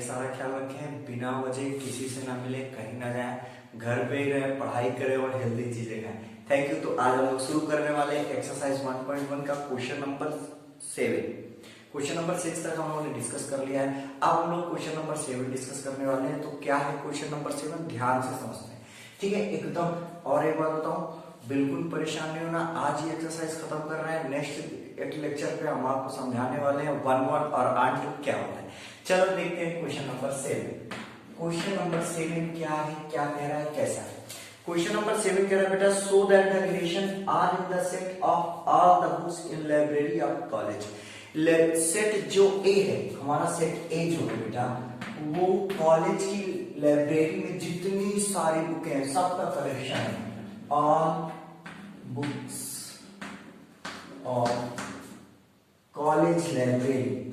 सारा ख्याल रखें, बिना वजह किसी से ना मिले, कहीं ना जाए, घर पे ही रहे, पढ़ाई करें और हेल्दी चीजें खाएं। Thank you. तो आज हम लोग शुरू करने वाले हैं एक्सरसाइज 1.1 का क्वेश्चन नंबर 7। क्वेश्चन नंबर 6 तक हम लोगों ने डिस्कस कर लिया है। अब हम लोग क्वेश्चन नंबर 7 डिस्कस करने वाले हैं। तो क्या है क्वेश्चन नंबर 7, ध्यान से समझते हैं, ठीक है एकदम। और एक बात बताऊं, बिल्कुल परेशान नहीं होना, आज ही एक्सरसाइज खत्म कर रहे हैं, नेक्स्ट एक लेक्चर पे हम आपको समझाने वाले हैं 1 वर्ड और आंट क्या होता है। चलो देखते हैं क्वेश्चन नंबर 7। क्वेश्चन नंबर 7 क्या है, क्या कह रहा है, कैसा है। क्वेश्चन नंबर 7 कह रहा है बेटा, so that the relation R in the set of all the books in library of college. Set जो ए है, हमारा सेट ए जो है बेटा, वो कॉलेज की लाइब्रेरी में जितनी सारी बुकें हैं सबका कलेक्शन है। ऑल बुक्स और कॉलेज लाइब्रेरी,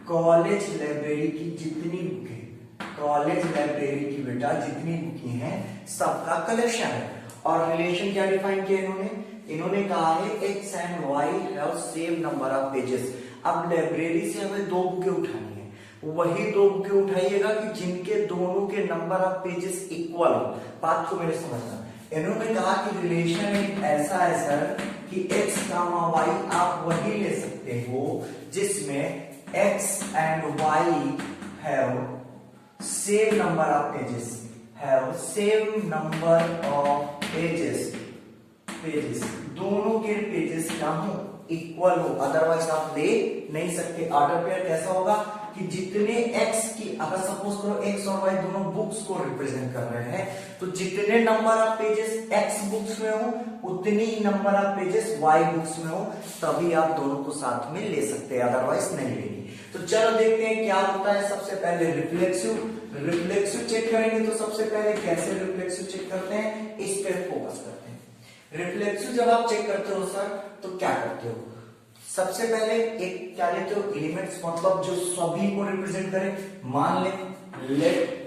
कॉलेज लाइब्रेरी की जितनी बुकें, कॉलेज लाइब्रेरी की बेटा जितनी बुकें हैं सबका कलेक्शन है। और रिलेशन क्या डिफाइन किया इन्होंने कहा है x and why have same number of pages. अब लाइब्रेरी से हमें 2 बुकें उठानी है, वही 2 बुकें उठाइएगा कि जिनके दोनों के नंबर ऑफ पेजेस इक्वल हो। बात को मेरे समझना, इन्होंने कहा कि रिलेशन एक ऐसा है सर कि x कामा y आप वही ले सकते हो जिसमें x and y have same number of pages, have same number of pages, दोनों के पेजेस क्या हो, इक्वल हो, अदरवाइज आप ले नहीं सकते। ऑर्डर पेयर कैसा होगा कि जितने x की, अगर सपोज करो x और y दोनों बुक्स को रिप्रेजेंट कर रहे हैं, तो जितने number of pages x books में हो उतनी ही number of pages y books में हो, तभी आप दोनों को साथ में ले सकते हैं, अदरवाइज नहीं लेंगे। तो चलो देखते हैं क्या होता है। सबसे पहले रिफ्लेक्सिव चेक करेंगे। तो सबसे पहले कैसे रिफ्लेक्सिव चेक करते हैं, इस पे फोकस करते हैं। रिफ्लेक्सिव जब आप चेक करते हो सर, तो क्या करते हो, सबसे पहले एक क्या लेते हो, एलिमेंट्स, मतलब जो सभी को रिप्रेजेंट करे। मान ले let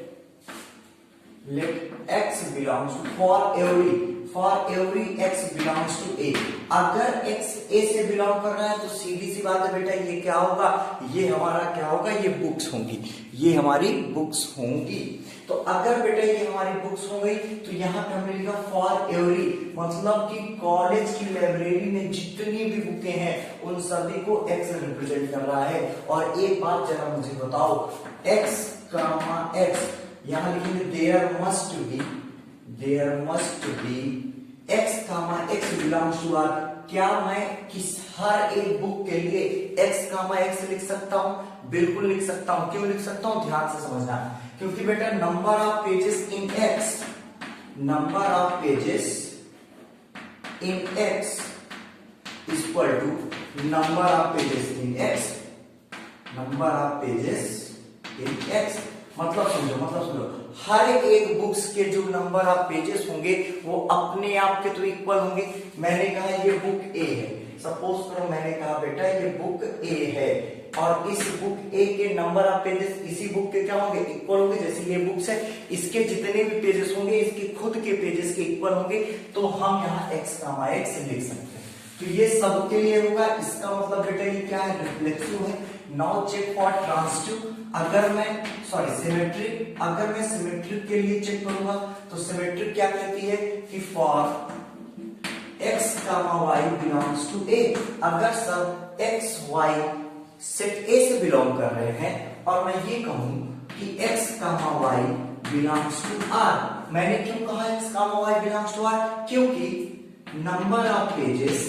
x belongs to, for every x belongs to a। अगर x a से बिलोंग कर रहा है तो सीधी सी बात है बेटा, ये क्या होगा, ये हमारा क्या होगा, ये बुक्स होंगी, ये हमारी बुक्स होंगी। तो अगर बेटा ये हमारी बुक्स हो गई तो यहाँ पे हमें लिखा फॉर एवरी, मतलब कि कॉलेज की लाइब्रेरी में जितनी भी बुकें हैं उन सभी को x रिप्रेजेंट कर रहा है। और एक बात जरा मुझे बताओ, x कामा x, यहाँ लिखेंगे there must be x comma x belongs to R. क्या मैं किस हर एक बुक के लिए x कामा x लिख सकता हूं? बिल्कुल लिख सकता हूं। क्यों लिख सकता हूं, ध्यान से समझना, क्योंकि बेटा number of pages in x, number of pages in x equal to number of pages in x, number of pages in x। मतलब समझो, हर एक बुक्स के जो नंबर ऑफ पेजेस होंगे वो अपने आप के तो इक्वल होंगे। मैंने कहा ये बुक ए है, सपोज करो मैंने कहा बेटा ये बुक ए है, और इस बुक ए के नंबर ऑफ पेजेस इसी बुक के क्या होंगे, इक्वल होंगे। जैसे ये बुक्स है, इसके जितने भी पेजेस होंगे इसके खुद के पेजेस के इक्वल होंगे, तो हम यहाँ x कामा x लिख सकते हैं। तो ये सबके लिए होगा। इसका मतलब बेटा ये क्या है, रिफ्लेक्सिव है। नाउ चेक फॉर ट्रांजिटिव, अगर मैं सिमेट्रिक, अगर मैं सिमेट्रिक के लिए चेक करूंगा तो सिमेट्रिक क्या कहती है कि for x comma y belongs to a। अगर सब x y सेट a से बिलोंग कर रहे हैं और मैं ये कहूं कि x comma y belongs to r, मैंने क्यों कहा x comma y belongs to r, क्योंकि number of pages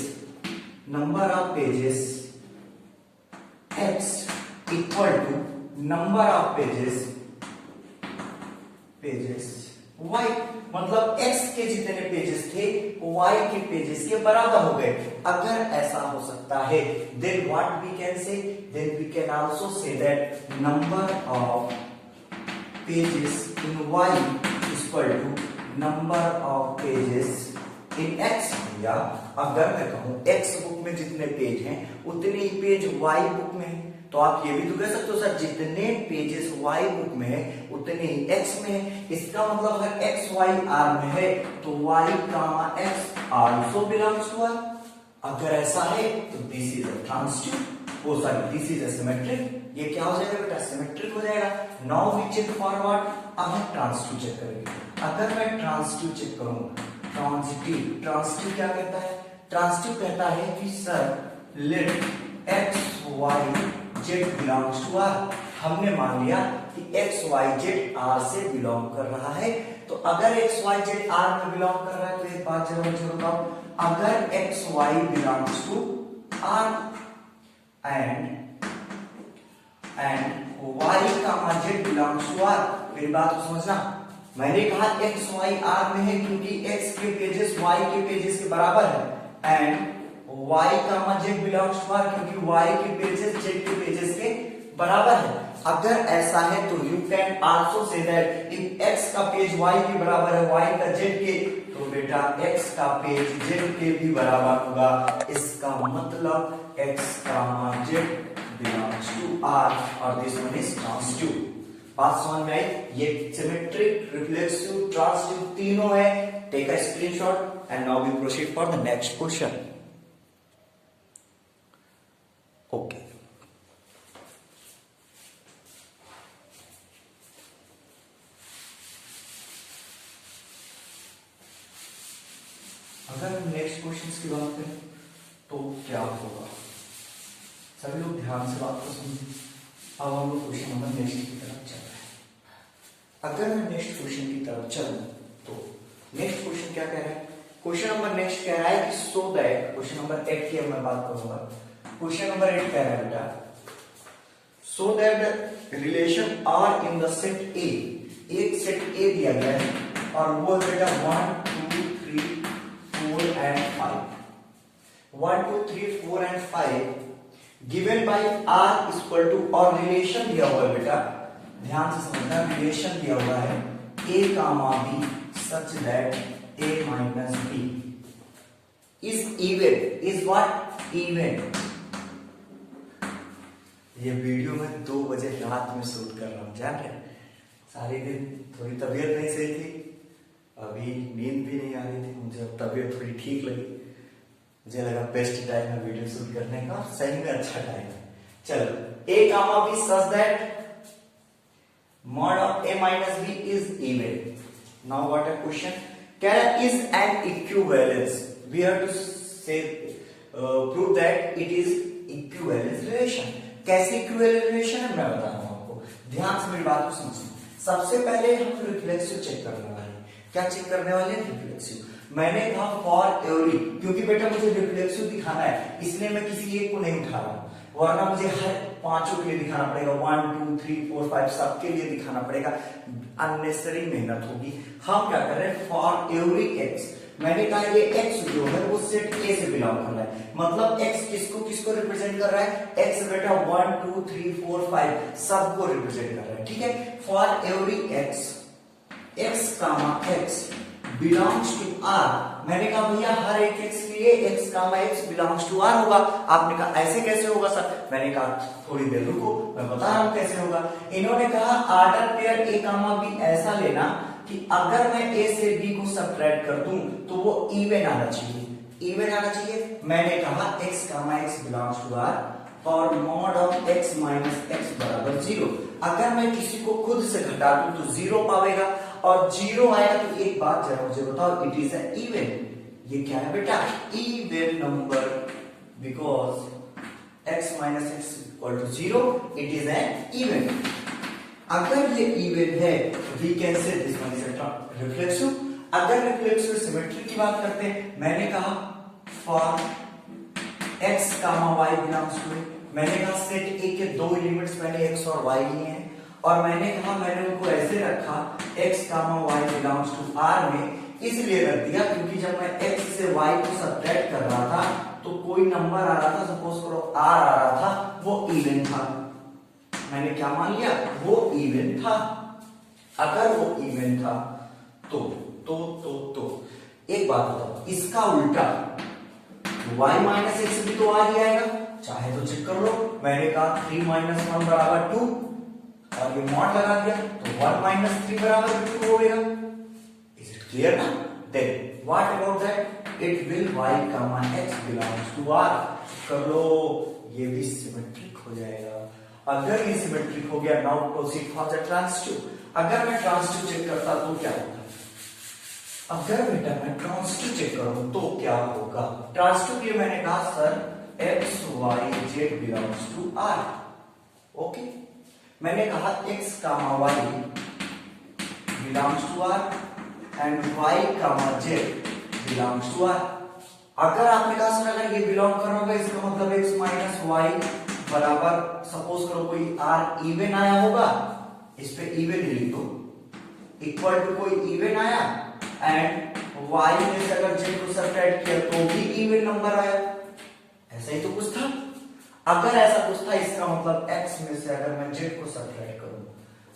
x equal to number of pages y, मतलब x के जितने पेजेस थे y के पेजेस के बराबर हो गए। अगर ऐसा हो सकता है, then what we can say, then we can also say that number of pages in y is equal to number of pages in x। या अगर मैं कहूं x बुक में जितने पेज हैं उतने ही पेज y बुक में है, तो आप ये भी तो कह सकते हो सर जितने पेजेस y बुक में है उतने ही x में है। इसका मतलब अगर x y r में है तो y comma x also belongs to r। अगर ऐसा है तो दिस इज अ ट्रांजिटिव। वो सॉरी दिस इज सिमेट्रिक, ये क्या हो जाएगा बेटा सिमेट्रिक हो जाएगा। नाउ वी चेक फॉरवर्ड, अब हम ट्रांजिटिव चेक करेंगे। अगर मैं ट्रांजिटिव चेक करूंगा, ट्रांजिटिव क्या कहता है, ट्रांजिटिव कहता है कि sir let X Y Z belongs to R. हमने मान लिया कि एक्स वाई जेड आर से बिलोंग कर रहा है, तो अगर एक्स वाई जेड आर में बिलोंग कर रहा है तो एक बात जरूर मुझे बताओ, अगर X Y belongs to R and Y का जेड बिलोंग्स टू आर, मेरी बात को समझना। मैंने कहा एक्स वाई आर में है क्योंकि एक्स के पेजेस वाई के पेजेस के बराबर है, एंड वाई का जेड बिलोंग्स टू आर क्योंकि वाई के पेजेस जेड के पेजेस के बराबर है। अगर ऐसा है तो you can also say that if x का पेज y के बराबर है, y का z के, तो बेटा x का पेज z के भी बराबर होगा। इसका मतलब x का z बिलोंग्स टू r और दिस वन इज ट्रांजिटिव। बात समझ में आई? ये सिमेट्रिक, रिफ्लेक्सिव, ट्रांजिटिव तीनों है। Take a screenshot and now we proceed for the next question. Okay, अगर हम नेक्स्ट क्वेश्चन की बात करें तो क्या होगा, सभी लोग ध्यान से बात को समझें। अब हम लोग क्वेश्चन नंबर नेक्स्ट की तरफ चल रहे हैं। अगर मैं नेक्स्ट क्वेश्चन की तरफ चलूं तो नेक्स्ट क्वेश्चन क्या कह रहा है, क्वेश्चन नंबर नेक्स्ट कह रहा है कि सो दैट, क्वेश्चन नंबर 8 की मैं बात करूंगा। क्वेश्चन नंबर 8 कह रहा है बेटा so that relation R in the set A, एक सेट ए दिया गया है और वो बेटा 1 2 3 4 and 5, 1 2 3 4 and 5 given by r is equal to, और रिलेशन दिया हुआ है बेटा, ध्यान से समझना, रिलेशन दिया हुआ है a comma b such that a minus b is even, is what even। ये वीडियो मैं 2 बजे रात में शूट कर रहा हूँ, जान रहे, सारे दिन थोड़ी तबीयत नहीं सही थी, अभी नींद भी नहीं आ रही थी, मुझे तबीयत थोड़ी ठीक लगी, मुझे लगा बेस्ट टाइम है वीडियो शूट करने का, सही में अच्छा टाइम है। चलो a comma b such that mod of a minus b is even। now what a question, kya is an equivalence, we have to say prove that it is equivalence relation। कैसे equivalent relation है मैं बता रहा हूं आपको, ध्यान से मेरी बात को समझिए। सबसे पहले हम रिफ्लेक्सिव चेक करने वाले हैं। क्या चेक करने वाले हैं? रिफ्लेक्सिव। मैंने कहा फॉर एवरी, क्योंकि बेटा मुझे रिफ्लेक्सिव दिखाना है इसलिए मैं किसी एक को नहीं उठा रहा हूं, वरना मुझे हर पांचों के लिए दिखाना पड़ेगा, 1 2 3 4 5 सबके लिए दिखाना पड़ेगा, अननेसेसरी मेहनत होगी। हम क्या कर रहे हैं, फॉर एवरी एक्स, मैंने कहा ये x जो है वो सेट A से बिलोंग कर रहा है, मतलब x किसको किसको रिप्रेजेंट कर रहा है, x बेटा 1 2 3 4 5 सबको रिप्रेजेंट कर रहा है, ठीक है। For every x, x comma x belongs to r, मैंने कहा भैया हर एक x के लिए x comma x belongs to r होगा। आपने कहा ऐसे कैसे होगा सर, मैंने कहा थोड़ी देर रुको मैं बता रहा हूं कैसे होगा। इन्होंने कहा order pair a comma b ऐसा लेना कि अगर मैं a से b को सब्ट्रैक्ट कर दूं तो वो इवन आना चाहिए, इवन आना चाहिए। मैंने कहा x comma x belongs to r और mod of x minus x बराबर 0। अगर मैं किसी को खुद से घटा दूं तो 0 पावेगा, और 0 आएगा तो एक बात जरा मुझे बताओ, इट इज एन इवन। ये क्या है बेटा, even number, because x minus x equal to 0, it is an even. अगर ये इवन है we can say this one is reflexive. अगर रिफ्लेक्सिव सिमेट्री की बात करते हैं, मैंने कहा for x comma y belongs to, मैंने कहा सेट A के दो एलिमेंट्स मैंने x और y लिए हैं, और मैंने कहा मैंने उनको ऐसे रखा x comma y belongs to r में, इसलिए रख दिया क्योंकि जब मैं x से y को सब्ट्रैक्ट कर रहा था तो कोई नंबर आ रहा था, सपोज करो r आ रहा था, वो इवन था। मैंने क्या मान लिया, वो इवन था। अगर वो इवन था तो एक बात बताओ, इसका उल्टा y माइनस एक्स भी तो आ ही आएगा, चाहे तो चेक कर लो। मैंने कहा 3 माइनस 1 बराबर 2, और ये मॉड लगा दिया तो 1 माइनस 3 बराबर 2 हो गया। इज इट क्लियर ना? Then what about that, it will y comma x belongs to r। कर लो, ये भी सिमेट्रिक हो जाएगा। अगर ये सिमेट्रिक हो गया, now proceed for the transitive. अगर मैं ट्रांसिटिव चेक करता तो क्या होगा? अगर बेटा मैं ट्रांसिटिव चेक करूं तो क्या होगा? ट्रांसिटिव के लिए मैंने कहा sir X Y Z belongs to R. Okay, मैंने कहा X comma Y belongs to R and Y comma Z belongs to R. अगर आपने कहा सर अगर ये बिलोंग कर रहा होगा इसका मतलब एक्स माइनस वाई बराबर, सपोज करो कोई आर इवन आया होगा, इस पे इवन लिख दो, इक्वल टू कोई इवन आया एंड y में से अगर z को सब्ट्रैक्ट किया तो भी इवन नंबर आया, ऐसा ही तो कुछ था। अगर ऐसा कुछ था इसका मतलब x में से अगर मैं z को सब्ट्रैक्ट करूं,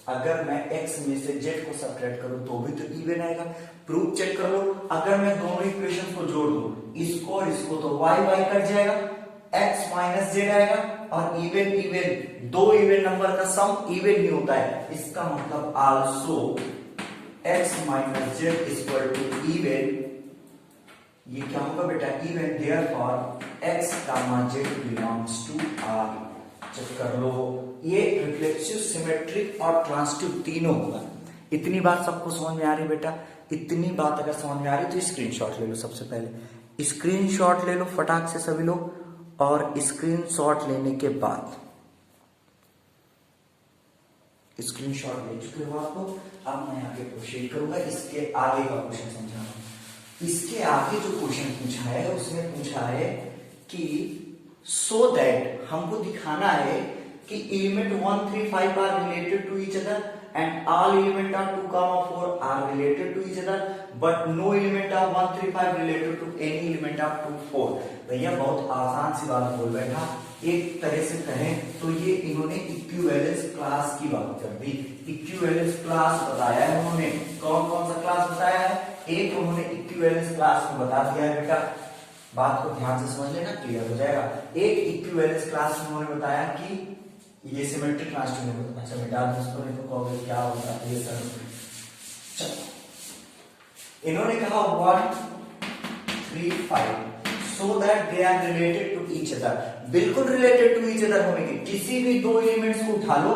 अगर मैं x में से z को सब्ट्रैक्ट करूं तो भी तो इवन आएगा। प्रूफ चेक कर लो, अगर मैं दोनों इक्वेशन को जोड़ दूं, इसको और इसको, तो y y कट जाएगा, x माइनस z आएगा और इवन इवन, दो इवन नंबर का सम इवन ही होता है, इसका मतलब also x minus Z equal to even. ये क्या होगा बेटा? Even, therefore x comma Z belongs to r। Check कर लो, ये रिफ्लेक्सिव, सिमेट्रिक और ट्रांसिटिव तीनों होगा। इतनी बात सबको समझ में आ रही बेटा? इतनी बात अगर समझ में आ रही तो स्क्रीनशॉट ले लो। सबसे पहले स्क्रीनशॉट ले लो फटाक से सभी लोग, और स्क्रीनशॉट लेने के बाद, स्क्रीनशॉट ले चुके हो आपको, अब मैं आगे प्रोसीड करूंगा, इसके आगे का क्वेश्चन समझाऊंगा। इसके आगे जो क्वेश्चन पूछा है उसमें पूछा है कि सो दैट, हमको दिखाना है कि element 1 3 5 are related to each other and all element are 2 4 are related to each other but no element of 1 3 5 related to any element of 2 4। भैया बहुत आसान सी बात बोल बैठा, एक तरह से कहें तो ये इन्होंने इक्विवेलेंस क्लास की बात कर दी। इक्विवेलेंस क्लास बताया है उन्होंने, कौन कौन सा क्लास बताया है? एक उन्होंने इक्विवेलेंस क्लास में बता दिया है बेटा, बात को ध्यान से समझ लेना, क्लियर हो जाएगा। एक इक्विवेलेंस क्लास में उन्होंने बताया कि ये सिमेट्रिक ट्रांसिटिव है। अच्छा बेटा दोस्तों ने तो कहोगे क्या होता है ये सर? चलो, इन्होंने कहा 1 3 5 so that they are related to each other. बिल्कुल रिलेटेड टू ईच अदर होंगे, किसी भी दो एलिमेंट्स को उठा लो,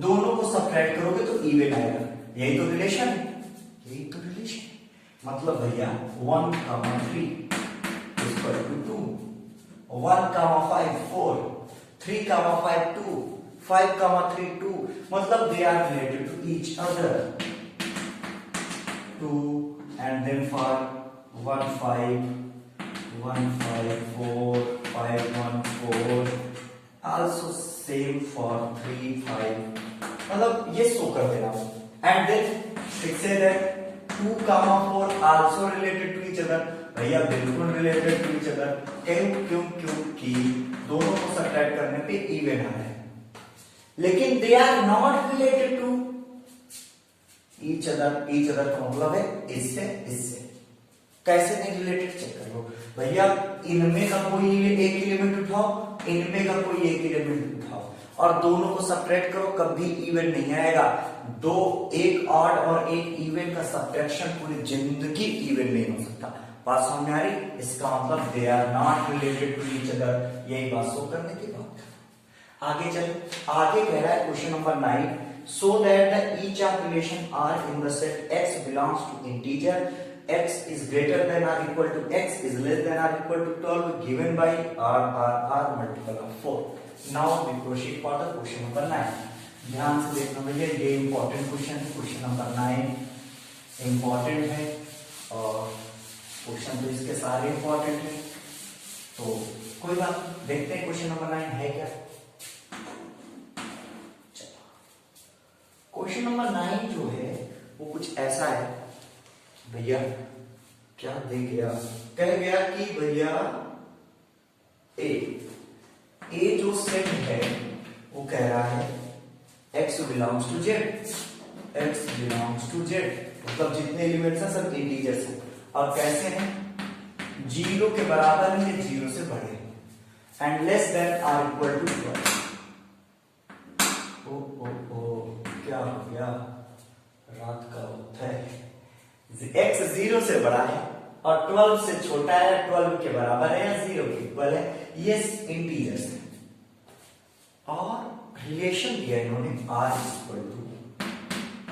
दोनों को सब्ट्रैक्ट करोगे तो इवन आएगा। यही तो रिलेशन है, यही तो रिलेशन। मतलब भैया 1 3 इक्वल टू 2, 1 5 4, 3 5 2, 5 3 2, मतलब they are related to each other। 2 and then for 1 5 1 5 4 5 1 4, also same for 3 5, मतलब ये शो कर देना। and then it say that 2 4 also related to each other। भैया बिल्कुल रिलेटेड टू ईच अदर, क्योंकि दोनों को सब्ट्रैक्ट करने पे इवन आ रहा है, लेकिन they are not related to each other. Each other का मतलब है इससे इससे। कैसे नहीं रिलेटेड? चेक कर लो भैया, इनमें का कोई एक एलिमेंट उठाओ, इनमें का कोई एक एलिमेंट उठाओ और दोनों को सब्ट्रैक्ट करो, कभी इवन नहीं आएगा। दो, एक ऑड और एक इवन का सब्ट्रैक्शन पूरी जिंदगी इवन नहीं हो सकता। बात समझ में आ रही? इसका मतलब they are not related to each other, यही बात शो करने की बात। आगे चले, आगे कह रहा है question number 9, so that the each of relation R in the set x belongs to integer x is greater than or equal to x is less than or equal to 12 given by r multiple of 4। now we proceed for the question number 9। ध्यान से देखना भैया, ये important question है। Question number 9 important है और question तो इसके सारे इंपॉर्टेंट है, तो कोई बात, देखते हैं क्वेश्चन नंबर 9 है क्या। क्वेश्चन नंबर 9 जो है वो कुछ ऐसा है भैया, क्या दे गया? कह गया कि भैया ए जो सेट है वो कह रहा है x belongs to z, x belongs to z, मतलब जितने एलिमेंट्स हैं सब इंटीजर्स हैं और कैसे हैं? 0 के बराबर है, 0 से बड़े हैं and less than or equal to 12। क्या हो गया? रात का वक्त है, x 0 से बड़ा है और 12 से छोटा है, 12 के बराबर है या 0 के इक्वल है, ये इंटीजर्स है। और रिलेशन दिया इन्होंने R इक्वल टू,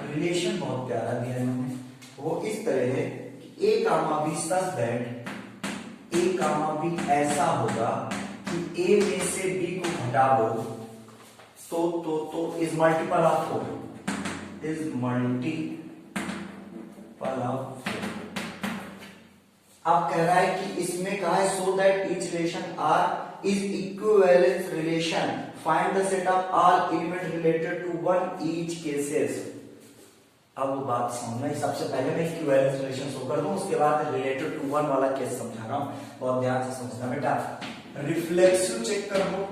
रिलेशन बहुत प्यारा दिया इन्होंने, वो इस तरह है कि A comma B such that A comma B ऐसा होगा कि A में से B को घटा दो तो is multiple of 4, is multiple of 4। आप कह रहा है कि इसमें कहा है so that each relation R is equivalence relation, find the set of all element related to one each cases. अब वो बात समझना, सबसे पहले मैं इक्विवेलेंस रिलेशन शो कर दूं, उसके बाद रिलेटेड टू वन वाला केस समझा रहा हूं, बहुत ध्यान से समझना बेटा। रिफ्लेक्सिव चेक कर लो,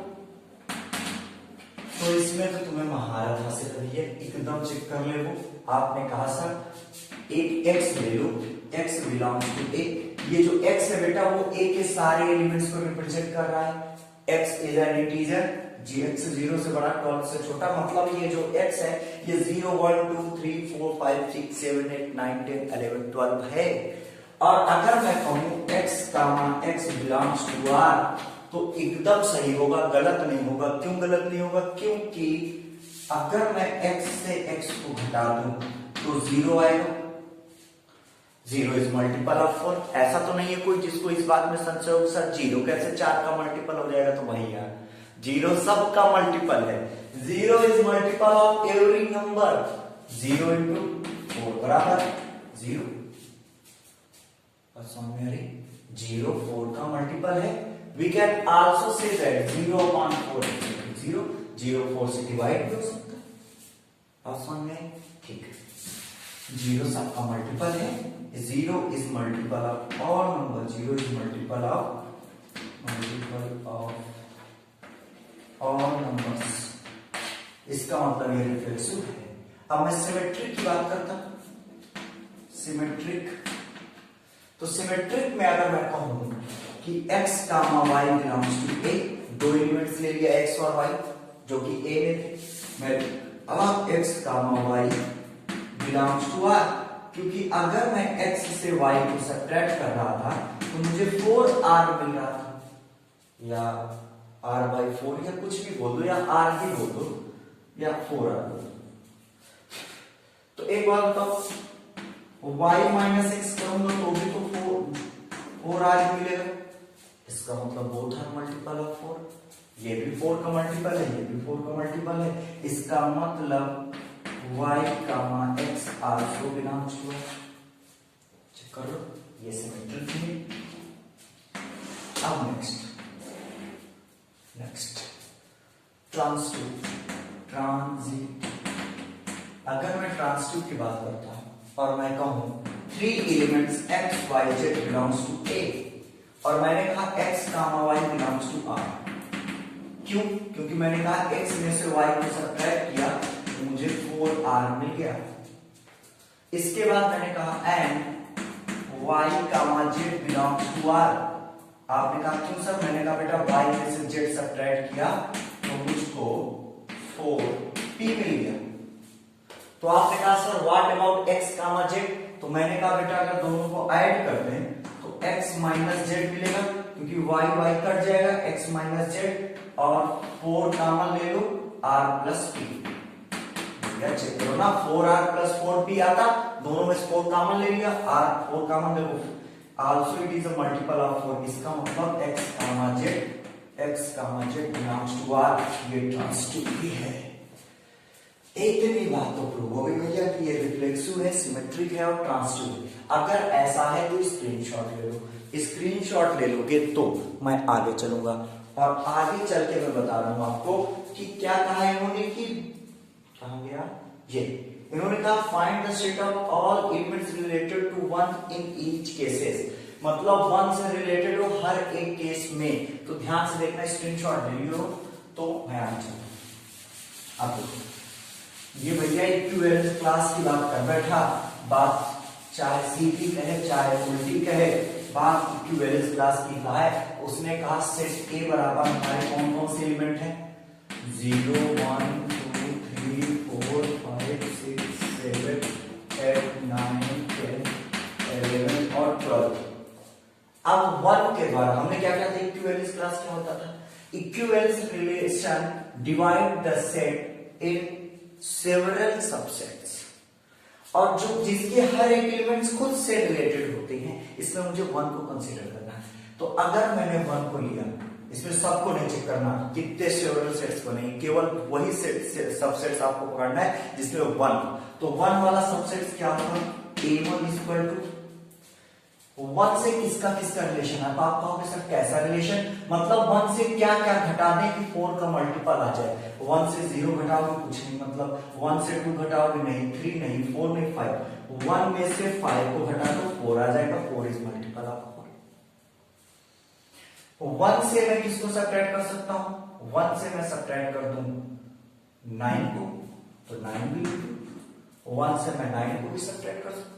तो इसमें तो तुम्हें महारत हासिल हुई है, एकदम चेक कर ले। वो आपने कहा सर एक x ले लो, x बिलोंग्स टू a, ये जो x है बेटा वो a के सारे एलिमेंट्स को रिप्रेजेंट कर रहा है। x is an integer, x 0 से बड़ा 12 से छोटा, मतलब ये जो x है ये 0 1 2 3 4 5 6 7 8 9 10 11 12 है। और अगर मैं कहूं x comma x belongs to r तो एकदम सही होगा, गलत नहीं होगा। क्यों गलत नहीं होगा? क्योंकि अगर मैं x से x को घटा दूं तो 0 आएगा, 0 इज मल्टीपल ऑफ 4। ऐसा तो नहीं है कोई जिसको इस बात में संशय हो सर 0 कैसे 4 का मल्टीपल हो जाएगा, तो वही यार 0 सब का मल्टीपल है। 0 is multiple of every number, 0 into 4 बराबर 0। समझ में 0 4 का मल्टीपल है। We can also say that 0 upon 4 0, 0 4 से डिवाइड भी हो सकता है। आप समझ में? ठीक है, 0 सब का मल्टीपल है, 0 is multiple of all number, 0 is multiple of all numbers. इसका मतलब ये रिफ्लेक्सिव है। अब मैं सिमेट्रिक की बात करता हूं, सिमेट्रिक। तो सिमेट्रिक में अगर मैं कहूं कि x comma y belongs to a, दो एलिमेंट्स ले लिया x और y जो कि a में थे, मैं अब x comma y belongs to r, क्योंकि अगर मैं x से y को सब्ट्रैक्ट कर रहा था तो मुझे 4r मिल रहा था, या r/4 या कुछ भी बोल दो, या r भी बोल दो, या 4r बोल दो। तो एक बात बताओ, y माइनस x करूंगा तो भी तो 4r मिलेगा। इसका मतलब बोथ आर मल्टीपल ऑफ 4, ये भी 4 का मल्टीपल है, ये भी 4 का मल्टीपल है। इसका मतलब y comma x also belongs to, check कर लो, ये सिमेट्रिक है। अब नेक्स्ट ट्रांजिटिव। अगर मैं ट्रांजिटिव की बात करता हूं और मैं कहूं 3 elements x y z belongs to a, और मैंने कहा x comma y belongs to r। क्यों? क्योंकि मैंने कहा x में से y को सब्ट्रैक्ट किया तो मुझे 4r मिल गया। इसके बाद मैंने कहा and y comma z belongs to r। आपने कहा क्यों सर? मैंने कहा बेटा y में से z सब्ट्रैक्ट किया तो मुझको 4p मिल गया। तो आपने कहा sir what about x comma z? तो मैंने कहा बेटा अगर दोनों को ऐड कर दें तो x माइनस जेड मिलेगा, क्योंकि y कट जाएगा, x माइनस जेड और 4 कॉमन ले लो r प्लस p। चेक करो ना, 4r प्लस 4p आता, दोनों में 4 कॉमन ले लिया, r 4 कॉमन देखो, also it is a multiple of 4। इसका मतलब x comma z belongs to r, ये ट्रांजिटिव भी है। इतनी बात तो प्रूव हो गई भैया कि ये रिफ्लेक्सिव है, सिमेट्रिक है और ट्रांजिटिव है। अगर ऐसा है तो स्क्रीनशॉट ले लो, स्क्रीनशॉट ले लोगे तो मैं आगे चलूंगा, और आगे चल के मैं बता रहा हूं आपको कि क्या कहा है इन्होंने, कि कहा गया ये इन्होंने कहा find the set of all elements related to one in each cases, मतलब वन से रिलेटेड हो हर एक केस में। तो ध्यान से देखना, स्क्रीनशॉट ले लियो तो मैं आगे चलूंगा। अब देखो ये भैया इक्विवेलेंस क्लास की बात कर बैठा, बात चाहे सीधी कहे चाहे उल्टी कहे, बात इक्विवेलेंस क्लास की कहा है। उसने कहा सेट ए बराबर हमारे कौन कौन से एलिमेंट हैं, 0 1 2 3 4 5 6 7 8 9 10 11 और 12। अब 1 के द्वारा हमने क्या किया था, इक्विवेलेंस क्लास क्या होता था, equivalence relation divide the set in several subsets, और जो जिसके हर एक एलिमेंट्स खुद से रिलेटेड होते हैं, इसमें मुझे 1 को कंसीडर करना है। तो अगर मैंने 1 को लिया, इसमें सबको नहीं चेक करना कितने सेवरल सेट्स बने, केवल वही सेट सबसेट्स आपको पकड़ना है जिसमें 1, तो 1 वाला सबसेट्स क्या होगा, A1 इक्वल टू 1 से किसका किसका रिलेशन है, तो आप कहोगे सर कैसा रिलेशन, मतलब 1 से क्या क्या घटा दें कि 4 का मल्टीपल आ जाए। 1 से 0 घटाओगे कुछ नहीं, मतलब 1 से 2 घटाओगे नहीं, 3 नहीं, 4 नहीं, 5, 1 में से 5 को घटा दो 4 आ जाएगा, 4 इज मल्टीपल ऑफ 4। 1 से मैं किसको सब्ट्रैक्ट कर सकता हूं, 1 से मैं सब्ट्रैक्ट कर दूं 9 को, तो 9 भी लिख दूं, 1 से मैं 9 को भी सब्ट्रैक्ट कर सकता हूं।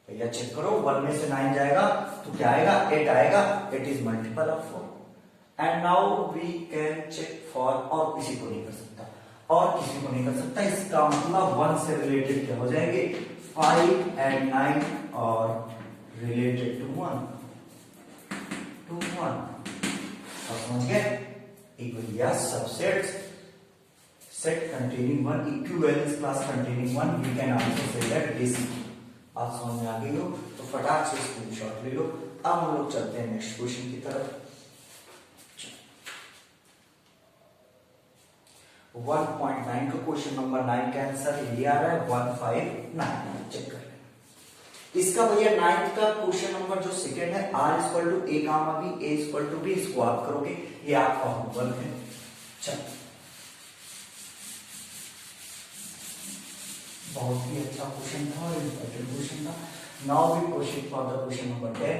भैया चेक करो, 1 में से 9 जाएगा तो क्या आएगा, 8 आएगा, 8 is multiple of 4। And now we can check for, और किसी को नहीं कर सकता, और किसी को नहीं कर सकता, इसका मतलब 1 से रिलेटेड क्या हो जाएंगे, 5 एंड 9 और रिलेटेड टू 1 और समझ गए, equal subsets set containing 1 equivalence class containing 1, we can also say that this। आप समझ में आ गई हो तो फटाक से स्क्रीनशॉट ले लो। अब हम लोग चलते हैं नेक्स्ट क्वेश्चन की तरफ। 1.9 का क्वेश्चन नंबर 9 का आंसर ये आ रहा है 159, चेक कर लेना। इसका भैया 9th का क्वेश्चन नंबर जो सेकंड है, r equal to a comma b, a equal to b, इसको आप करोगे, ये आपका होमवर्क है। चलो, बहुत ही अच्छा क्वेश्चन था और इंपॉर्टेंट क्वेश्चन था। Now we proceed for the question number 10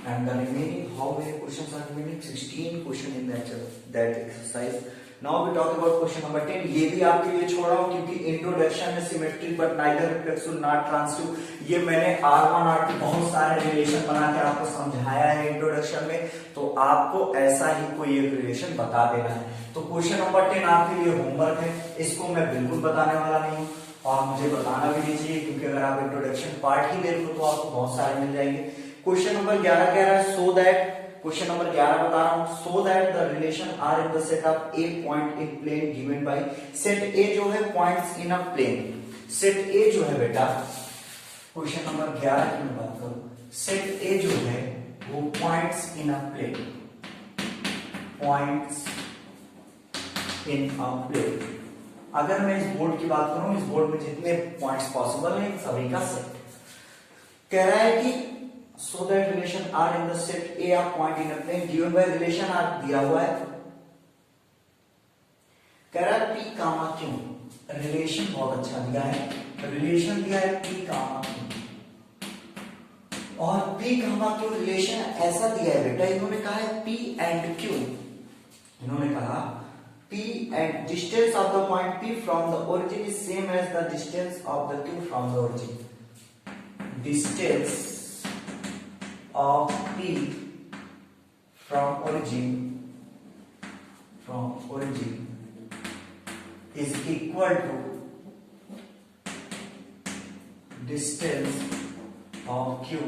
and the remaining, how many questions are remaining, 16 question in that exercise. Now we talk about question number 10। ये भी आपके लिए छोड़ा हूं क्योंकि इंट्रोडक्शन है symmetric but neither reflexive not transitive, ये मैंने R1 R2 बहुत सारे रिलेशन बना के आपको समझाया है इंट्रोडक्शन में, तो आपको ऐसा ही कोई एक रिलेशन बता देना है। तो क्वेश्चन नंबर 10 आपके लिए होमवर्क है, इसको मैं बिल्कुल बताने वाला नहीं हूं और मुझे बताना भी नहीं चाहिए, क्योंकि अगर आप इंट्रोडक्शन पार्ट ही देख लो तो आपको बहुत सारे मिल जाएंगे। क्वेश्चन नंबर 11 कह रहा है सो दैट, क्वेश्चन नंबर 11 बता रहा हूं, so that the relation R in the set of A point in plane given by, set A जो है points in a plane, set A जो है बेटा, क्वेश्चन नंबर 11 की मैं बात करूं, सेट ए जो है वो points in a plane, points in a plane. अगर मैं इस बोर्ड की बात करूं, इस बोर्ड में जितने पॉइंट्स पॉसिबल हैं सभी का सेट कह रहा है कि so that relation R in the set A of point in a plane given by relation R दिया हुआ है, कह रहा है पी कामा क्यू, रिलेशन बहुत अच्छा दिया है, रिलेशन दिया है पी कामा क्यू, और पी कामा क्यू रिलेशन ऐसा दिया है बेटा, इन्होंने कहा है पी एंड क्यू, इन्होंने कहा P and distance of the point P from the origin is same as the distance of the Q from the origin. Distance of P from origin is equal to distance of Q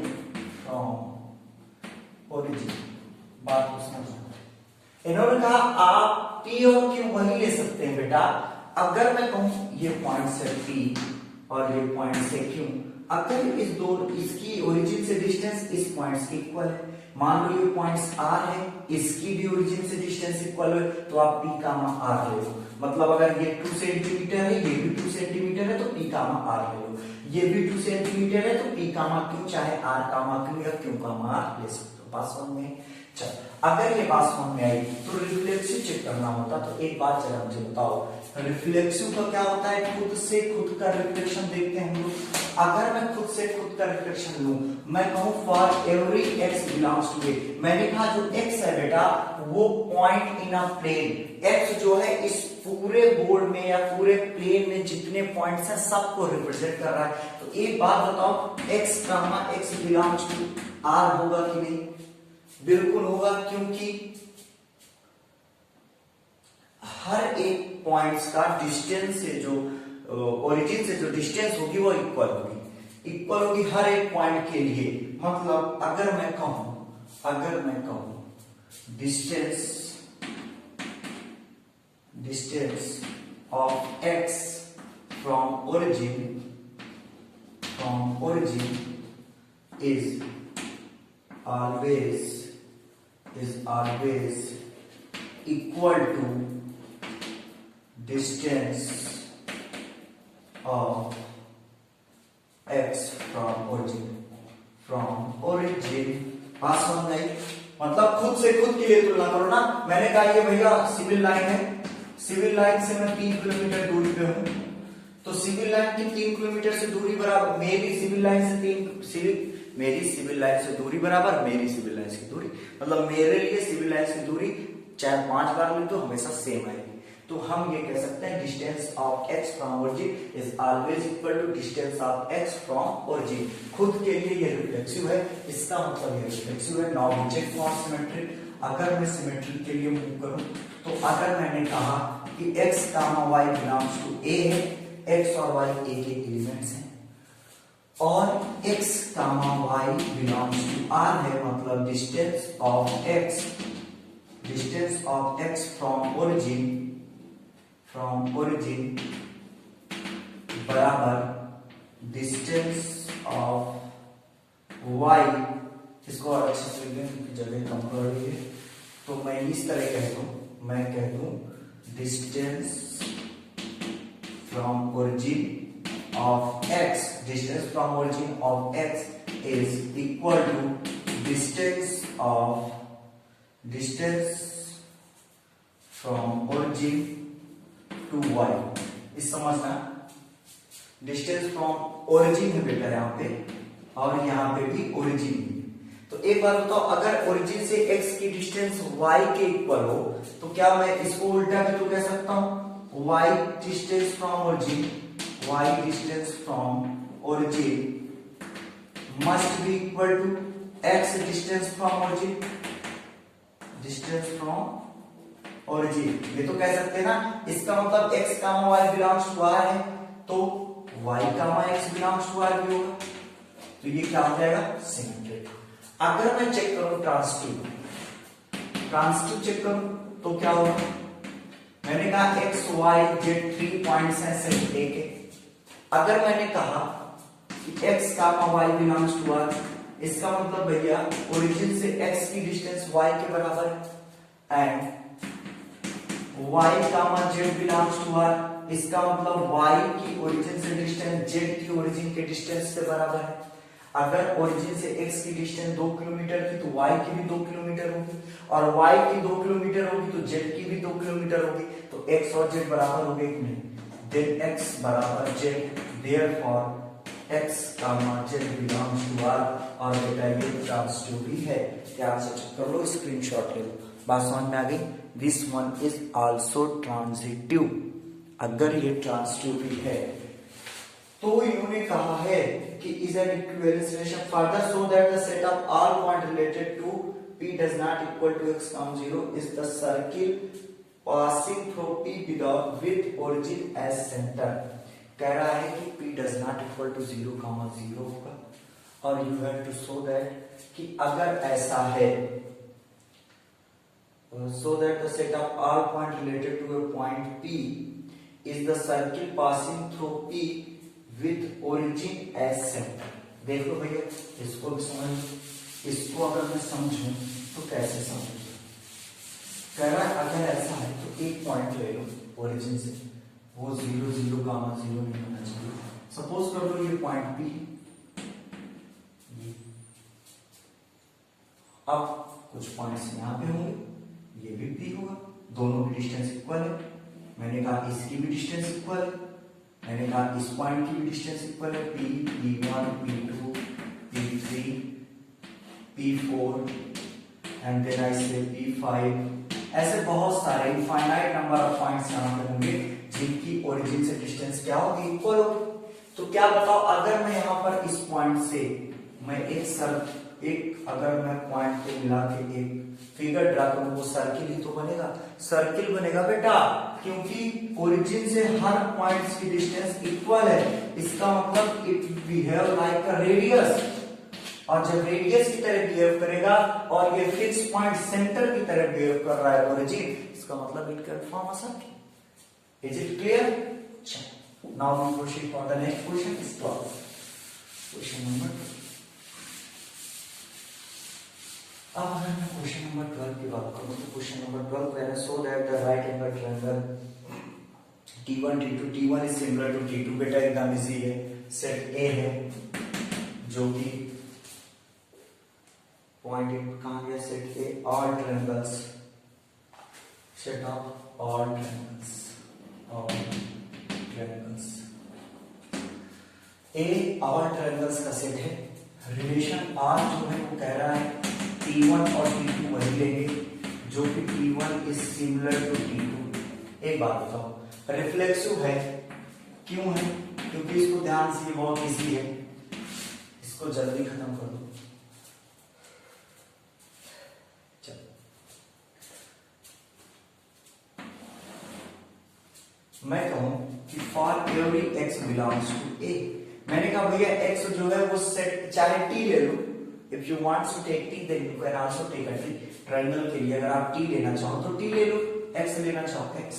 from origin। बात को समझो, इन्होंने कहा आप P और Q वही ले सकते हैं बेटा, अगर मैं कहूं ये पॉइंट से P और ये पॉइंट से Q, अगर इस दो इसकी ओरिजिन से डिस्टेंस इस पॉइंट्स के इक्वल है, मान लो ये पॉइंट्स R है, इसकी भी ओरिजिन से डिस्टेंस इक्वल है, तो आप P कामा R ले लो, मतलब अगर ये 2 सेंटीमीटर है, ये भी 2 सेंटीमीटर है, तो P कामा R ले लो, ये भी 2 सेंटीमीटर है, तो P कामा Q चाहे R कामा Q या Q कामा R ले सकते हो। बात समझ में? चल, अगर ये बात समझ में आई तो रिफ्लेक्सिव चेक करना होता, तो एक बात जरा मुझे बताओ, रिफ्लेक्सिव का क्या होता है, खुद से खुद का रिफ्लेक्शन देखते हैं हम लोग। अगर मैं खुद से खुद का रिफ्लेक्शन लूं, मैं कहूं for every x belongs to A, मैंने कहा जो x है बेटा वो point in a plane, x जो है इस पूरे बोर्ड में या पूरे प्लेन में जितने पॉइंट्स हैं सबको रिप्रेजेंट कर रहा है। तो एक बात बताओ, x comma x belongs to r होगा कि नहीं? बिल्कुल होगा, क्योंकि हर एक पॉइंट्स का डिस्टेंस से जो ओरिजिन से जो डिस्टेंस होगी वो इक्वल होगी हर एक पॉइंट के लिए। मतलब अगर मैं कहूं distance of x from origin is always equal to distance of x from origin बात समझ आई। मतलब खुद से खुद के लिए तुलना करो ना। मैंने कहा ये भैया सिविल लाइन है, सिविल लाइन से मैं 3 किलोमीटर दूरी पे हूं, तो सिविल लाइन की 3 किलोमीटर से दूरी बराबर मेरी सिविल लाइन से मेरी सिविल लाइन से दूरी बराबर मेरी सिविल लाइन की दूरी। मतलब मेरे लिए सिविल लाइन की दूरी चाहे 5 बार ले तो हमेशा सेम आएगी। तो हम ये कह सकते हैं distance of x from origin is always equal to distance of x from origin. खुद के लिए ये रिफ्लेक्सिव है, इसका मतलब ये रिफ्लेक्सिव है। Now we check for symmetric. अगर मैं सिमेट्रिक के लिए मूव करूं तो अगर मैंने कहा कि x, y belongs to a है, x और y a के एलिमेंट्स हैं, और x, y belongs to r है, मतलब distance of x from origin बराबर डिस्टेंस ऑफ y। इसको और अच्छे से लिख दें क्योंकि जगह कम पड़ रही है, तो मैं इस तरह कह दूं distance from origin of x is equal to distance from origin to y। इस समझना, डिस्टेंस फ्रॉम ओरिजिन है बेटा यहाँ पे, और यहाँ पे भी ओरिजिन। तो एक बात बताओ, अगर ओरिजिन से x की डिस्टेंस y के इक्वल हो तो क्या मैं इसको उल्टा भी तो कह सकता हूं, y distance from origin must be equal to x distance from origin. ये तो कह सकते हैं ना। इसका मतलब x, y belongs to r है, तो y, x belongs to r भी होगा। तो ये क्या हो जाएगा, सिमेट्रिक। अगर मैं चेक करूं ट्रांसटिव चेक करूं तो क्या होगा, मैंने कहा x, y, z 3 पॉइंट्स हैं सेट A के। अगर मैंने कहा कि x, y belongs to r, इसका मतलब भैया ओरिजिन से x की डिस्टेंस y के बराबर है, and y, z belongs to r, इसका मतलब y की ओरिजिन से डिस्टेंस z की ओरिजिन के डिस्टेंस से बराबर है। अगर ओरिजिन से x की डिस्टेंस 2 किलोमीटर की तो y की भी 2 किलोमीटर होगी, और y की 2 किलोमीटर होगी तो z की भी 2 किलोमीटर होगी। तो x और z बराबर हो गए कि नहीं, देन x बराबर z, therefore x, z belongs to r। और बेटा ये ट्रांसटिव भी है, ध्यान से चेक कर लो, स्क्रीनशॉट ले लो। बात समझ में आ गई। This one is also transitive. अगर ये ट्रांजिटिव भी है तो इन्होंने कहा है कि is an equivalence relation further show that the set of all point related to p does not equal to x, 0 is the circle passing through p with origin as centre. कह रहा है कि p does not equal to 0, 0 होगा, और you have to show that कि अगर ऐसा है, so that the set of all points related to a point P is the circle passing through P with origin as center। देख लो भैया, इसको भी समझ, इसको अगर मैं समझूं तो कैसे समझूं। कह रहा है अगर ऐसा है तो एक पॉइंट ले लो ओरिजिन से, वो 0, 0, 0 नहीं होना चाहिए। सपोज कर लो ये पॉइंट P, अब कुछ पॉइंट्स यहाँ पे होंगे, ये भी P होगा, दोनों की डिस्टेंस इक्वल है। मैंने कहा इसकी भी डिस्टेंस इक्वल है, मैंने कहा इस पॉइंट की भी डिस्टेंस इक्वल है, P1, P2, P3, P4 and then I से P5। ऐसे बहुत सारे इनफाइनाइट नंबर ऑफ पॉइंट्स यहाँ पे होंगे जिनकी ओरिजिन से डिस्टेंस क्या होगी, इक्वल होगी। तो क्या बताओ, अगर मैं यहाँ पर इस पॉइंट से मैं अगर मैं पॉइंट को मिला के एक फिगर ड्रा करूं, वो सर्किल ही तो बनेगा, सर्किल बनेगा बेटा, क्योंकि ओरिजिन से हर पॉइंट्स की डिस्टेंस इक्वल है। इसका मतलब it behave like a radius, और जब रेडियस की तरह बिहेव करेगा और ये फिक्स पॉइंट सेंटर की तरह बिहेव कर रहा है ओरिजिन, इसका मतलब it can form a circle. Is it clear? Now we proceed for the next question. Is 12. Question number 12. अब अगर मैं क्वेश्चन नंबर 12 की बात करूं तो क्वेश्चन नंबर 12 कह रहा है, so that the right angle triangle T1 T2, T1 is similar to T2, बेटा एकदम इजी है, सेट A है जो कि पॉइंट कहां गया, set A, all triangles, set of all triangles, A all triangles का सेट है। रिलेशन R जो है वो कह रहा है T1 और T2 वही लेंगे जो कि T1 is similar to T2। एक बात बताओ, रिफ्लेक्सिव है, क्यों है? क्योंकि इसको ध्यान से, बहुत इजी है, इसको जल्दी खत्म कर दो। चलो मैं कहूं कि for every x belongs to A, मैंने कहा भैया x जो है वो सेट, चाहे t ले लो, if you want to take t then you can also take a t। Triangle के लिए अगर आप t लेना चाहो तो t ले लो, x लेना चाहो x।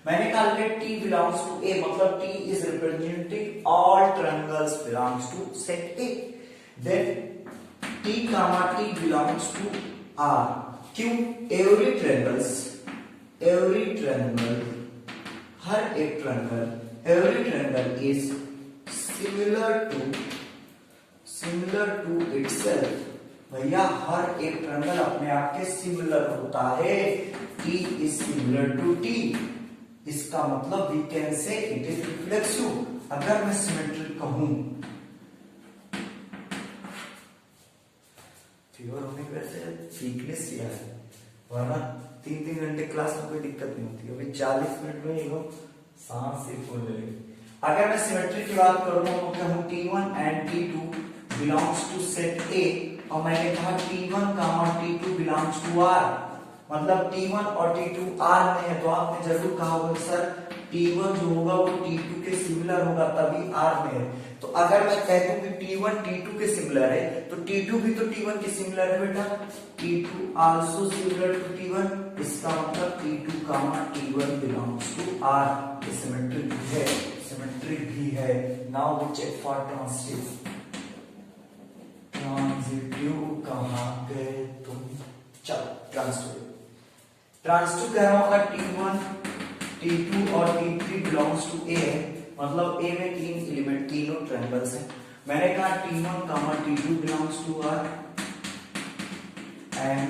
मैंने कहा let t belongs to A, मतलब t is representing all triangles belongs to set A, then t comma t belongs to R। क्यों? एवरी ट्रायंगल, हर एक triangle, every triangle is similar to itself. भैया हर एक triangle अपने आप के सिमिलर होता है, T is similar to T, इसका मतलब we can say it is reflexive. अगर मैं सिमेट्रिक कहूं, फीवर होने की वजह से वीकनेस किया है, वरना 3-3 घंटे क्लास में कोई दिक्कत नहीं होती, अभी 40 मिनट में एकदम सांस से फूल ले। अगर मैं सिमेट्री की बात करूं तो कहूं T1 and T2 belongs to set A, और मैंने कहा T1 comma T2 belongs to R, मतलब T1 और T2 R में है, तो आपने जरूर कहा होगा सर T1 जो होगा वो T2 के सिमिलर होगा तभी R में है। तो अगर मैं कह दूं कि T1 T2 के सिमिलर है तो T2 भी तो T1 के सिमिलर है बेटा, T2 also similar to T1, इसका मतलब T2 comma T1 belongs to R। Symmetric है, सिमेट्रिक भी है। Now we check for transitive. Transitive कहां गए तुम? चलो ट्रांजिटिव कह रहा हूं T1 T2 और T3 बिलोंग्स टू A है, मतलब A में 3 एलिमेंट, तीनों ट्रायंगल्स हैं। मैंने कहा T1 comma T2 belongs to R and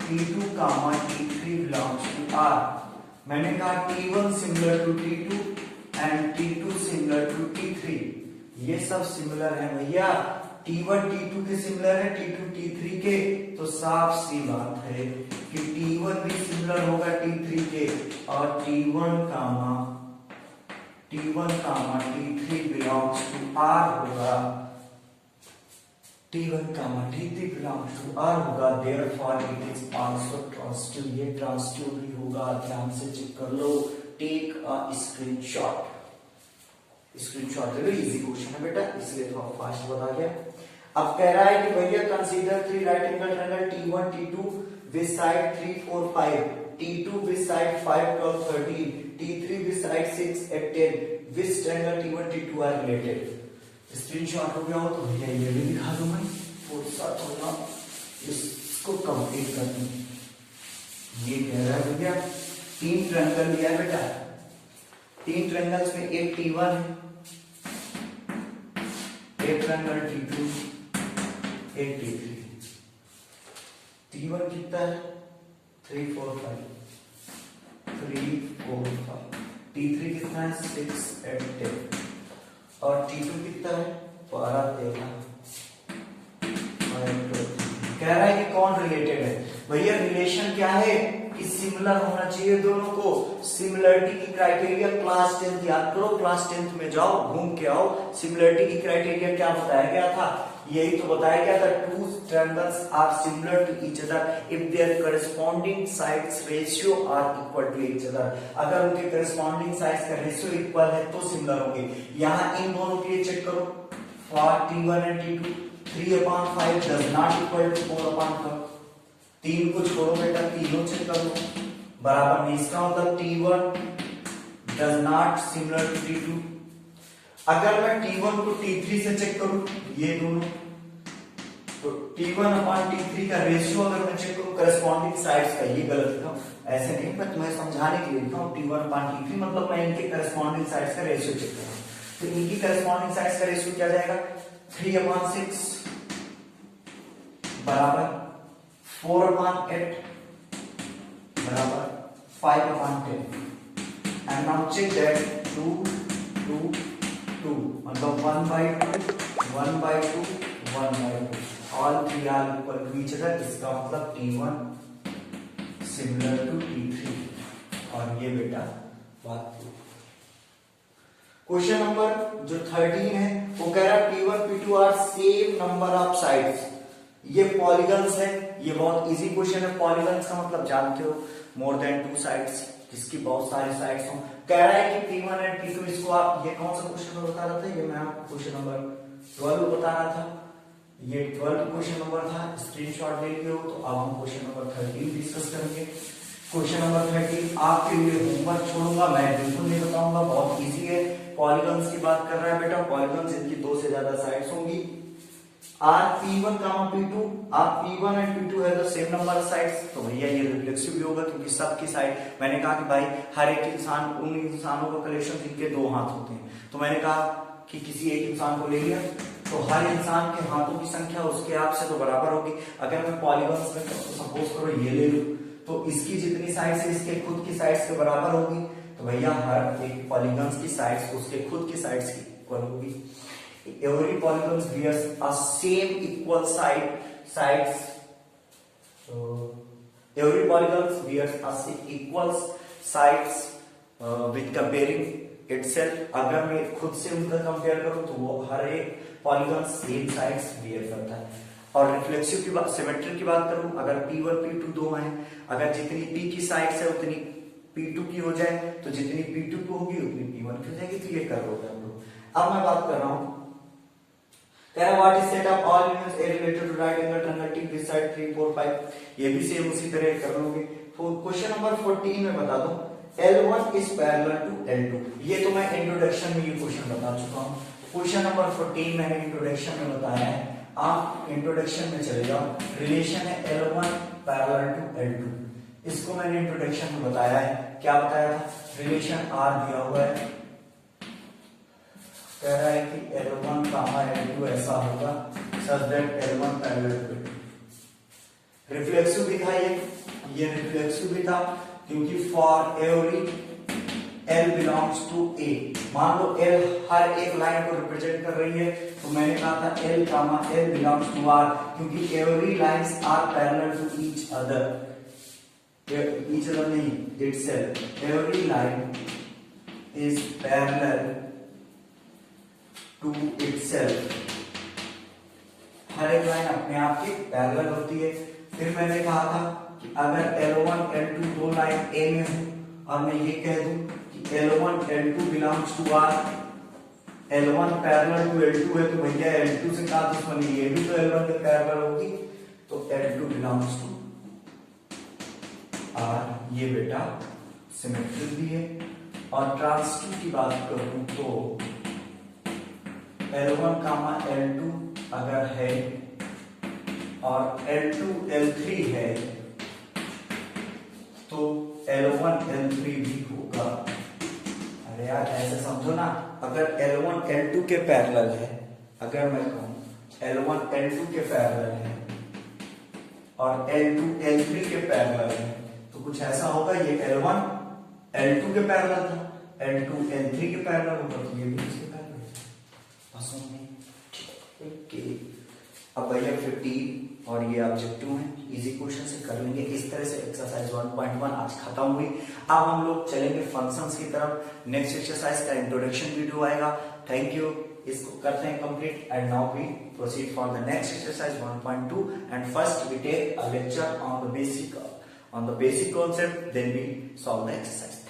T2 comma T3 belongs to R। मैंने कहा T1 similar to T2 and T2 similar to T3, ये सब सिमिलर है भैया। T1 T2 के सिमिलर है, T2 T3 के, तो साफ सी बात है कि T1 भी सिमिलर होगा T3 के, और T1 comma T3 belongs to R होगा, T1 comma T3 belongs to R होगा, therefore it is also transitive. ये ट्रांजिटिव भी होगा, ध्यान से चेक कर लो। टेक अ स्क्रीनशॉट ले लो, इजी क्वेश्चन है बेटा, इसलिए थोड़ा फास्ट बता गया। अब कह रहा है कि भैया consider 3 right angle triangle T1 T2 with side 3 4 5, T2 with side 5 12 13, T3 with side 6 8 10, which triangle T1 T2 are related. Screenshot हो गया हो तो भैया ये भी दिखा दूं मैं, और साथ होगा इसको कंप्लीट कर दूं। ये कह रहा है भैया 3 ट्रायंगल लिया है बेटा, 3 ट्रायंगल्स में एक T1 है, एक ट्रायंगल T2, एक T3। T1 कितना है 3 4 5, 3 4 5, T3 कितना है 6 8 10, और T2 कितना है 12 13। कह रहा है कि कौन रिलेटेड है? भैया रिलेशन क्या है कि सिमिलर होना चाहिए दोनों को। सिमिलरिटी की क्राइटेरिया क्लास 10 याद करो, क्लास 10 में जाओ घूम के आओ। सिमिलरिटी की क्राइटेरिया क्या बताया गया था? यही तो बताया गया था, two triangles are similar to each other if their corresponding sides ratio are equal to each other. अगर उनके करस्पॉन्डिंग साइड्स का रेशियो इक्वल है तो सिमिलर होंगे। यहाँ इन दोनों के लिए चेक करो, for T1 and T2 3/5 does not equal to 4/5। 3 को छोड़ो बेटा, तीनों चेक कर लो बराबर नहीं। इसका मतलब T1 does not similar to T2। अगर मैं T1 को T3 से चेक करूं, ये दोनों, तो T1 अपॉन T3 का रेशियो अगर मैं चेक करूं करस्पॉन्डिंग साइड्स का, ये गलत लिखा हूं, ऐसे नहीं, मैं तुम्हें समझाने के लिए लिखा हूं T1 अपॉन T3, मतलब मैं इनके करस्पॉन्डिंग साइड्स का रेशियो चेक कर रहा हूं। तो इनकी करस्पॉन्डिंग साइड्स का रेशियो क्या जाएगा, 3/6 बराबर 4/8 बराबर 5/10। एंड नाउ चेक दैट 2 2 2 मतलब 1/2 1/2 1/2, all three are equal to each other. इसका मतलब T1 सिमिलर टू T3, और ये बेटा बात। क्वेश्चन नंबर जो 13 है वो कह रहा है P1 P2 are same number of sides. ये पॉलीगन्स है, ये बहुत इजी क्वेश्चन है। पॉलीगन्स का मतलब जानते हो, मोर देन 2 साइड्स, जिसकी बहुत सारी साइड्स हो। कह रहा है कि P1 एंड P2, इसको आप, ये कौन सा क्वेश्चन में बता रहा था, ये मैं आपको क्वेश्चन नंबर 12 बता रहा था, ये 12 क्वेश्चन नंबर था, स्क्रीनशॉट ले लियो। तो अब हम क्वेश्चन नंबर 13 डिस्कस करेंगे। क्वेश्चन नंबर 13 आपके लिए होमवर्क छोड़ूंगा, मैं बिल्कुल नहीं बताऊंगा, बहुत इजी है। पॉलीगन्स की बात कर रहा है बेटा, पॉलीगन्स इनकी 2 से ज्यादा साइड्स होंगी। आर P1 P2, आप P1 एंड P2 है the same number of sides, तो भैया ये रिफ्लेक्सिव भी होगा, क्योंकि सबकी साइड, मैंने कहा कि भाई हर एक इंसान, उन इंसानों का कलेक्शन जिनके 2 हाथ होते हैं, तो मैंने कहा कि किसी एक इंसान को ले लिया, तो हर इंसान के हाथों की संख्या उसके आप से तो बराबर होगी। अगर मैं पॉलीगन्स में सपोज करो ये ले लूं, तो इसकी जितनी साइड्स है इसके खुद की साइड्स के बराबर होगी, तो भैया हर एक पॉलीगन्स की साइड्स उसके खुद की साइड्स की इक्वल होगी। Every polygon bears a same equal sides. So every polygon bears a equal sides with comparing itself. अगर मैं खुद से उनका कंपेयर करूं तो वो हर एक पॉलीगन सेम साइड्स बियर करता है। और रिफ्लेक्सिव की बात, सिमेट्री की बात करूं, अगर P1 P2 दो हैं, अगर जितनी P की साइड्स है उतनी P2 की हो जाए, तो जितनी P2 की होगी उतनी P1 की हो जाएगी। तो ये कर होगा हम लोग। अब मैं बात कर रहा हूं, what is set of all elements A related to right angle triangle T this side 3 4 5, ये भी सेम उसी तरह कर लोगे। तो क्वेश्चन नंबर 14 में बता दूं, L1 is parallel to L2। ये तो मैं इंट्रोडक्शन में ये क्वेश्चन बता चुका हूं। क्वेश्चन नंबर 14 मैंने इंट्रोडक्शन में बताया है, आप इंट्रोडक्शन में चले जाओ। रिलेशन है L1 पैरेलल टू L2, इसको मैंने इंट्रोडक्शन में बताया है। क्या बताया था, रिलेशन R दिया हुआ है, कह रहा है कि L1 L2 ऐसा होगा such that L1 parallel to L2। Reflexive भी था ये रिफ्लेक्सिव भी था, क्योंकि for every L belongs to A, मान लो L हर एक लाइन को रिप्रेजेंट कर रही है, तो मैंने कहा था L बिलोंग्स टू R, क्योंकि every lines are parallel to each other नहीं, itself every line is parallel to itself। हर एक लाइन अपने आप की पैरेलल होती है। फिर मैंने कहा था कि अगर L1 L2 दो लाइन A में हो और मैं ये कह दूं कि L1 L2 belongs to R, L1 parallel to L2 है, तो भैया L2 से कहा दुश्मनी, ये भी तो L1 के पैरेलल होगी, तो L2 बिलोंग्स टू R। ये बेटा सिमेट्रिक भी है। और ट्रांसिटिव की बात करूं तो L1 L2 अगर है और L2 L3 है, तो L1 L3 भी होगा। अरे यार ऐसे समझो ना, अगर L1 L2 के पैरेलल है, अगर मैं कहूं L1 L2 के पैरेलल है और L2 L3 के पैरेलल है, तो कुछ ऐसा होगा, ये L1 L2 के पैरेलल था, L2 L3 के पैरेलल होगा, तो ये भी इसके पैरेलल है। ओके, अब भैया 15 और ये ऑब्जेक्टिव है, इजी क्वेश्चन से कर लेंगे। इस तरह से एक्सरसाइज 1.1 आज खत्म हुई। अब हम लोग चलेंगे फंक्शंस की तरफ। नेक्स्ट एक्सरसाइज का इंट्रोडक्शन वीडियो आएगा। थैंक यू, इसको करते हैं complete. And now we proceed for the next exercise 1.2 and first we take a lecture on the basic concept, then we solve the exercise.